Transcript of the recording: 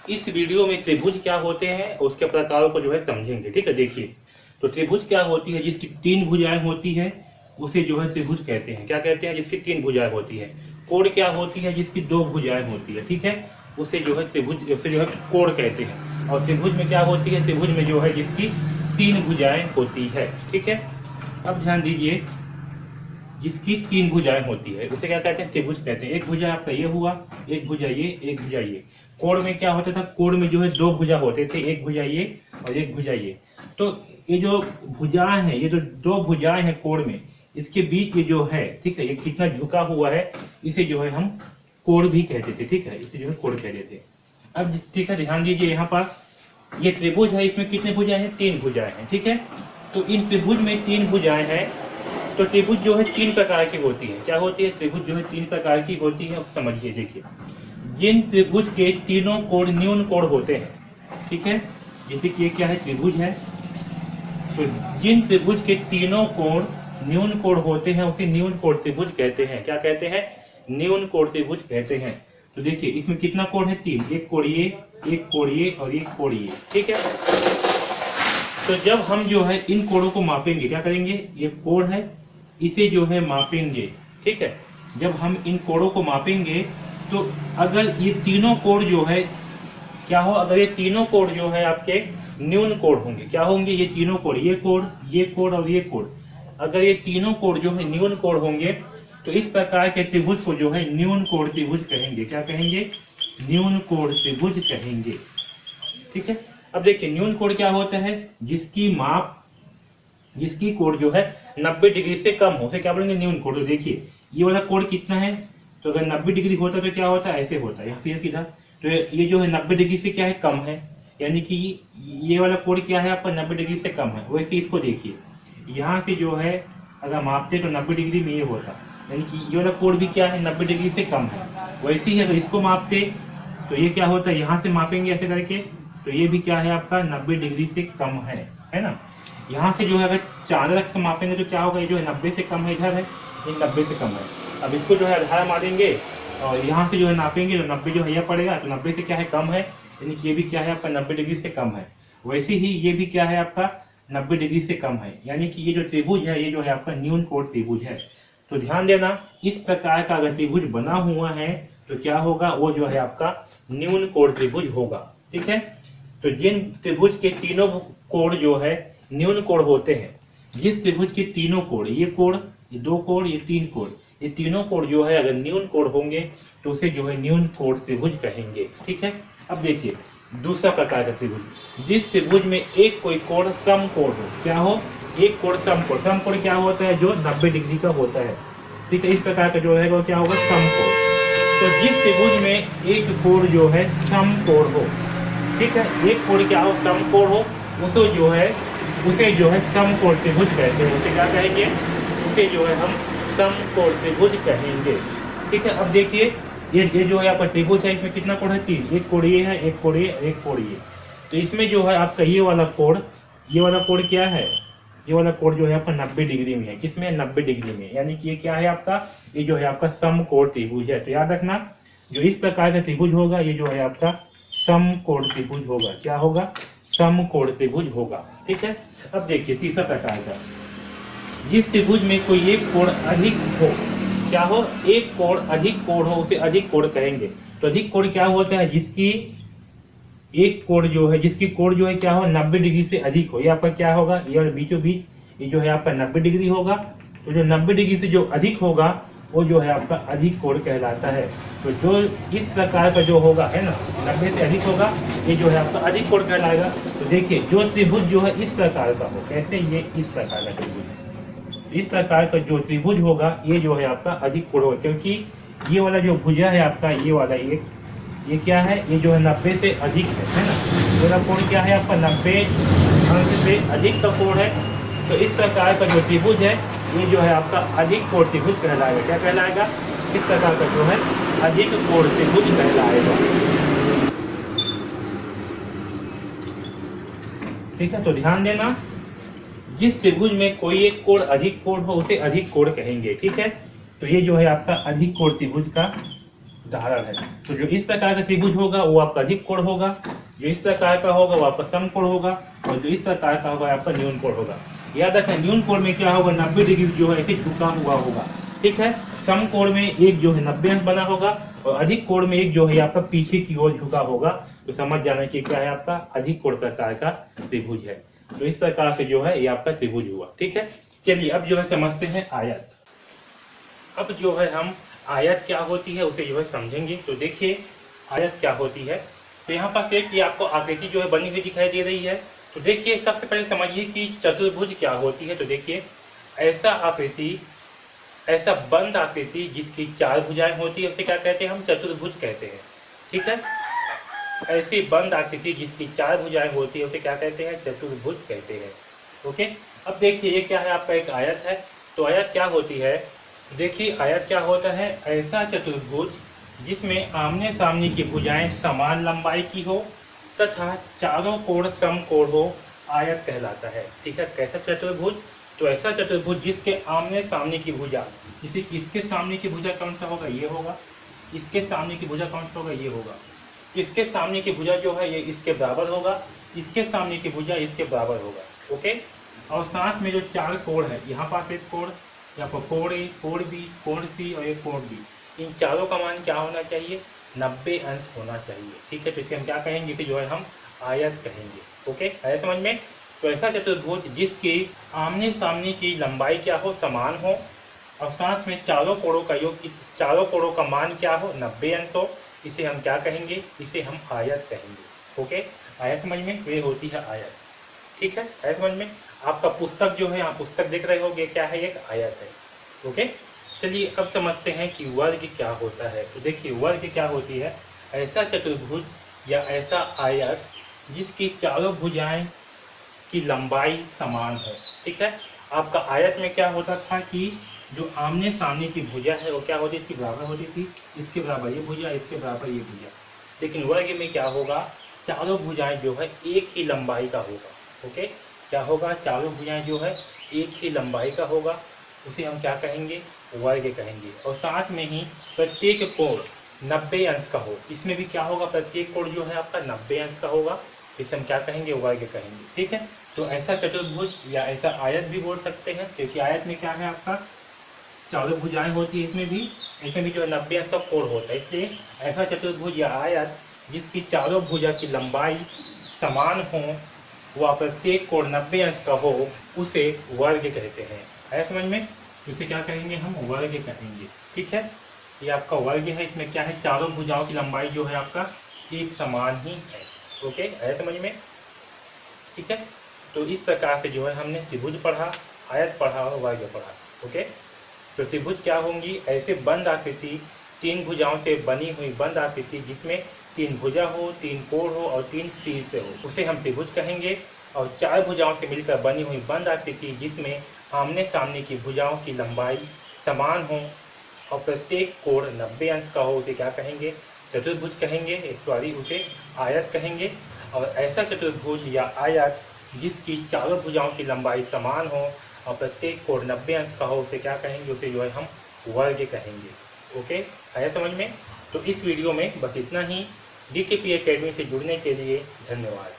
इस वीडियो में त्रिभुज क्या होते हैं उसके प्रकारों को जो है समझेंगे। ठीक है, देखिए तो त्रिभुज क्या होती है, जिसकी तीन भुजाएं होती है उसे जो है त्रिभुज कहते हैं। क्या कहते हैं? जिसकी तीन भुजाएं होती है। कोण क्या होती है? जिसकी दो भुजाएं होती है। ठीक है, उसे जो है त्रिभुज, उसे जो है कोण कहते हैं। और त्रिभुज में क्या होती है? त्रिभुज में जो है जिसकी तीन भुजाएं होती है। ठीक है, अब ध्यान दीजिए, जिसकी तीन भुजाएं होती है उसे क्या कहते हैं? त्रिभुज कहते हैं। एक भुजा आपका ये हुआ, एक भुजा ये, एक भुजा ये। कोण में क्या होता था? कोण में जो है दो भुजा होते थे, एक भुजा ये और एक भुजा ये। तो ये जो भुजाएं हैं, ये जो दो भुजाएं हैं कोण में, इसके बीच ये जो है, ठीक है, ये कितना झुका हुआ है, इसे जो है हम कोण भी कहते थे। ठीक है, इसे जो है कोण कहते थे। अब ठीक है, ध्यान दीजिए, यहाँ पास ये त्रिभुज है, इसमें कितने भुजाएं हैं? तीन भुजाएं हैं। ठीक है, तो इन त्रिभुज में तीन भुजाएं हैं। तो त्रिभुज जो है तीन प्रकार की होती है। क्या होती है? त्रिभुज जो है तीन प्रकार की होती है। समझिए, देखिए, जिन त्रिभुज के तीनों कोण न्यून कोण होते हैं, ठीक है, जैसे कि ये क्या है? त्रिभुज है। तो जिन त्रिभुज के तीनों कोण न्यून कोण होते हैं उसे न्यून कोण त्रिभुज कहते हैं। क्या कहते हैं? न्यून कोण त्रिभुज कहते हैं। तो देखिए, इसमें कितना कोण है? तीन। एक कोण ये, एक कोण ये और एक कोण ये। ठीक है, तो जब हम जो है इन कोणों को मापेंगे, क्या करेंगे? ये कोण है, इसे जो है मापेंगे। ठीक है, जब हम इन कोणों को मापेंगे तो अगर ये तीनों कोण जो है क्या हो, अगर ये तीनों कोण जो है आपके न्यून कोण होंगे, क्या होंगे? ये तीनों कोण, ये कोण और ये कोण, अगर ये तीनों कोण जो है न्यून कोण होंगे तो इस प्रकार के त्रिभुज को जो है न्यून कोण त्रिभुज कहेंगे। क्या कहेंगे? न्यून कोण त्रिभुज कहेंगे। ठीक है, अब देखिए, न्यून कोण क्या होता है? जिसकी कोण जो है 90 डिग्री से कम हो, उसे क्या बोलेंगे? न्यून कोण। तो देखिए, ये वाला कोण कितना है? तो अगर 90 डिग्री होता तो क्या होता है? ऐसे होता है, यहाँ से सीधा। तो ये जो है 90 डिग्री से क्या है? कम है, यानी कि ये वाला कोण क्या है आपका? 90 डिग्री से कम है। वैसे इसको देखिए, यहाँ से जो है अगर मापते तो 90 डिग्री में ये होता, यानी कि ये वाला कोण भी क्या है? 90 डिग्री से कम है। वैसे ही अगर इसको मापते तो ये क्या होता है? यहाँ से मापेंगे ऐसे करके, तो ये भी क्या है आपका? 90 डिग्री से कम है ना। यहाँ से जो है अगर 4 रख कर मापेंगे तो क्या होगा? ये जो है 90 से कम है, इधर है, ये 90 से कम है। अब इसको जो है आधार मारेंगे और यहाँ से जो है नापेंगे तो 90 जो है यह पड़ेगा, तो 90 से क्या है? कम है, यानी कि ये भी क्या है आपका? 90 डिग्री से कम है। वैसे ही ये भी क्या है आपका? 90 डिग्री से कम है, यानी कि ये जो त्रिभुज है ये जो है आपका न्यून कोण त्रिभुज है। तो ध्यान देना, इस प्रकार का अगर त्रिभुज बना हुआ है तो क्या होगा? वो जो है आपका न्यून कोण त्रिभुज होगा। ठीक है, तो जिन त्रिभुज के तीनों कोण जो है न्यून कोण होते हैं, जिस त्रिभुज के तीनों कोण, ये कोण, ये दो कोण, ये तीन कोण, ये तीनों कोण जो है अगर न्यून कोण होंगे तो उसे जो है न्यून कोण त्रिभुज कहेंगे। ठीक है, अब देखिए दूसरा प्रकार का त्रिभुज, जिस त्रिभुज में एक कोई कोण समकोण हो। क्या हो? एक कोण समकोण। समकोण क्या होता है? जो 90 डिग्री का होता है। ठीक है, इस प्रकार का जो है वो क्या होगा? समकोण। तो जिस त्रिभुज में एक कोण जो है समकोण हो, ठीक है, एक कोण क्या हो? समकोण हो, उसे जो है समकोण त्रिभुज कहते हैं। उसे क्या कहेंगे? उसे जो है हम समकोण त्रिभुज कहेंगे। ठीक है, अब देखिए, ये जो है आपका त्रिभुज है, इसमें कितना कोण है? तीन। एक कोण ये है, एक कोण ये, एक कोण ये। तो इसमें जो है आपका ये वाला कोण क्या है? ये वाला कोण जो है आपका 90 डिग्री में है। किसमें? 90 डिग्री में, यानी कि ये क्या है आपका? ये जो है आपका समकोण त्रिभुज है। तो याद रखना, जो इस प्रकार का त्रिभुज होगा ये जो है आपका समकोण त्रिभुज होगा। क्या होगा? समकोण त्रिभुज होगा। ठीक है, अब देखिए तीसरा प्रकार का, जिस त्रिभुज में कोई एक कोण अधिक हो। क्या हो? एक कोण अधिक कोण हो, उसे अधिक कोण कहेंगे। तो अधिक कोण क्या होता है? जिसकी कोण जो है क्या हो? 90 डिग्री से अधिक हो। ये आपका क्या होगा? ये बीचों बीच ये जो है आपका 90 डिग्री होगा। तो जो 90 डिग्री से जो अधिक होगा वो जो है आपका अधिक कोण कहलाता है। तो जो इस प्रकार का जो होगा, है ना, 90 से अधिक होगा, ये जो है आपका अधिक कोण कहलाएगा। तो देखिए, जो त्रिभुज जो है इस प्रकार का हो, कहते हैं ये इस प्रकार का त्रिभुज है। इस प्रकार का जो त्रिभुज होगा ये जो है आपका अधिक कोण होगा, क्योंकि ये वाला जो भुजा है आपका, ये वाला ये क्या है? ये जो है 90 से अधिक है ना। ये वाला कोण क्या है आपका? 90 अंश से अधिक का कोण है। तो इस प्रकार का जो त्रिभुज है ये जो है आपका अधिक कोण त्रिभुज कहलाएगा। क्या कहलाएगा? इस प्रकार का जो है अधिक कोण त्रिभुज कहलाएगा। ठीक है, तो ध्यान देना, जिस त्रिभुज में कोई एक कोण अधिक कोण हो उसे अधिक कोण कहेंगे। ठीक है, तो ये जो है आपका अधिक कोण त्रिभुज का उदाहरण है। तो जो इस प्रकार का त्रिभुज होगा वो आपका अधिक कोण होगा, जो इस प्रकार का होगा वो आपका सम कोण होगा, और जो इस प्रकार का होगा आपका न्यून कोण होगा। याद रखें न्यून कोण में क्या होगा, 90 डिग्री जो है ऐसे झुका हुआ होगा, ठीक है। सम कोण में एक जो है 90 अंश बना होगा, और अधिक कोण में एक जो है आपका पीछे की ओर झुका होगा। तो समझ जाना कि क्या है आपका अधिक कोण प्रकार का त्रिभुज है। तो इस प्रकार से जो है ये आपका त्रिभुज हुआ, ठीक है। चलिए अब जो है समझते हैं आयत। अब जो है हम आयत क्या होती है उसे जो है समझेंगे। तो देखिए आयत क्या होती है। तो यहाँ पर देखिए आपको आकृति जो है बनी हुई दिखाई दे रही है। तो देखिए सबसे पहले समझिए कि चतुर्भुज क्या होती है। तो देखिए ऐसा आकृति, ऐसा बंद आकृति जिसकी 4 भुजाएं होती है उसे क्या कहते हैं, हम चतुर्भुज कहते हैं, ठीक है। ऐसी बंद आकृति जिसकी 4 भुजाएं होती है उसे क्या कहते हैं, चतुर्भुज कहते हैं, ओके। अब देखिए ये क्या है, आपका एक आयत है। तो आयत क्या होती है, देखिए आयत क्या होता है, ऐसा चतुर्भुज जिसमें आमने सामने की भुजाएं समान लंबाई की हो तथा चारों कोण समकोण हो, आयत कहलाता है, ठीक है। कैसा चतुर्भुज, तो ऐसा चतुर्भुज जिसके आमने सामने की भुजा, जैसे किसके सामने की भुजा कौन सा होगा, ये होगा। इसके सामने की भुजा कौन सा होगा, ये होगा। इसके सामने की भुजा जो है ये इसके बराबर होगा, इसके सामने की भुजा इसके बराबर होगा, ओके। और साथ में जो 4 कोण है, यहाँ पास एक कोण, यहाँ पर कोण ए, कोण बी, कोण सी और एक कोण बी, इन चारों का मान क्या होना चाहिए, 90 अंश होना चाहिए, ठीक है। तो इसे हम क्या कहेंगे, इसे जो है हम आयत कहेंगे, ओके। आयत समझ में। तो ऐसा चतुर्भुज जिसकी आमने सामने की लंबाई क्या हो, समान हो, और साथ में चारों कोणों का योग, चारों कोणों का मान क्या हो, 90 अंश हो, इसे हम क्या कहेंगे, इसे हम आयत कहेंगे, ओके। आयत समझ में, वे होती है आयत, ठीक है। आयत समझ में। आपका पुस्तक जो है, आप पुस्तक देख रहे होंगे, क्या है, एक आयत है, ओके। चलिए अब समझते हैं कि वर्ग क्या होता है। तो देखिए वर्ग क्या होती है, ऐसा चतुर्भुज या ऐसा आयत जिसकी चारों भुजाएं की लंबाई समान है, ठीक है। आपका आयत में क्या होता था कि जो आमने सामने की भुजा है वो क्या होती थी, बराबर होती थी, इसके बराबर ये भुजा, इसके बराबर ये भुजा। लेकिन वर्ग में क्या होगा, चारों भुजाएं जो है एक ही लंबाई का होगा, ओके। क्या होगा, चारों भुजाएं जो है एक ही लंबाई का होगा, उसे हम क्या कहेंगे, वर्ग कहेंगे। और साथ में ही प्रत्येक कोण 90 अंश का हो, इसमें भी क्या होगा, प्रत्येक कोण जो है आपका 90 अंश का होगा, इसे हम क्या कहेंगे, वर्ग कहेंगे, ठीक है। तो ऐसा चतुर्भुज या ऐसा आयत भी बोल सकते हैं, क्योंकि आयत में क्या है आपका चारों भुजाएं होती है, इसमें भी जो है 90 अंश का कोण होता है, इसलिए ऐसा चतुर्भुज या आयत जिसकी चारों भुजा की लंबाई समान हो, वह प्रत्येक कोण 90 अंश का हो, उसे वर्ग कहते हैं। है समझ में। इसे क्या कहेंगे, हम वर्ग कहेंगे, ठीक है। ये आपका वर्ग है, इसमें क्या है, चारों भुजाओं की लंबाई जो है आपका एक समान ही है, ओके। है समझ में, ठीक है। तो इस प्रकार से जो है हमने त्रिभुज पढ़ा, आयत पढ़ा और वर्ग पढ़ा, ओके। तो त्रिभुज क्या होंगी, ऐसे बंद आकृति, 3 भुजाओं से बनी हुई बंद आकृति जिसमें 3 भुजा हो, 3 कोण हो और 3 शीर्ष हो, उसे हम त्रिभुज कहेंगे। और 4 भुजाओं से मिलकर बनी हुई बंद आकृति जिसमें आमने सामने की भुजाओं की लंबाई समान हो और प्रत्येक कोण 90 अंश का हो, उसे क्या कहेंगे, चतुर्भुज कहेंगे, सॉरी उसे आयत कहेंगे। और ऐसा चतुर्भुज या आयत जिसकी चारों भुजाओं की लंबाई समान हो और प्रत्येक कोण 90 अंश का हो, उसे क्या कहेंगे, उसे जो है हम वर्ग कहेंगे, ओके। आया समझ में। तो इस वीडियो में बस इतना ही। DKP एकेडमी से जुड़ने के लिए धन्यवाद।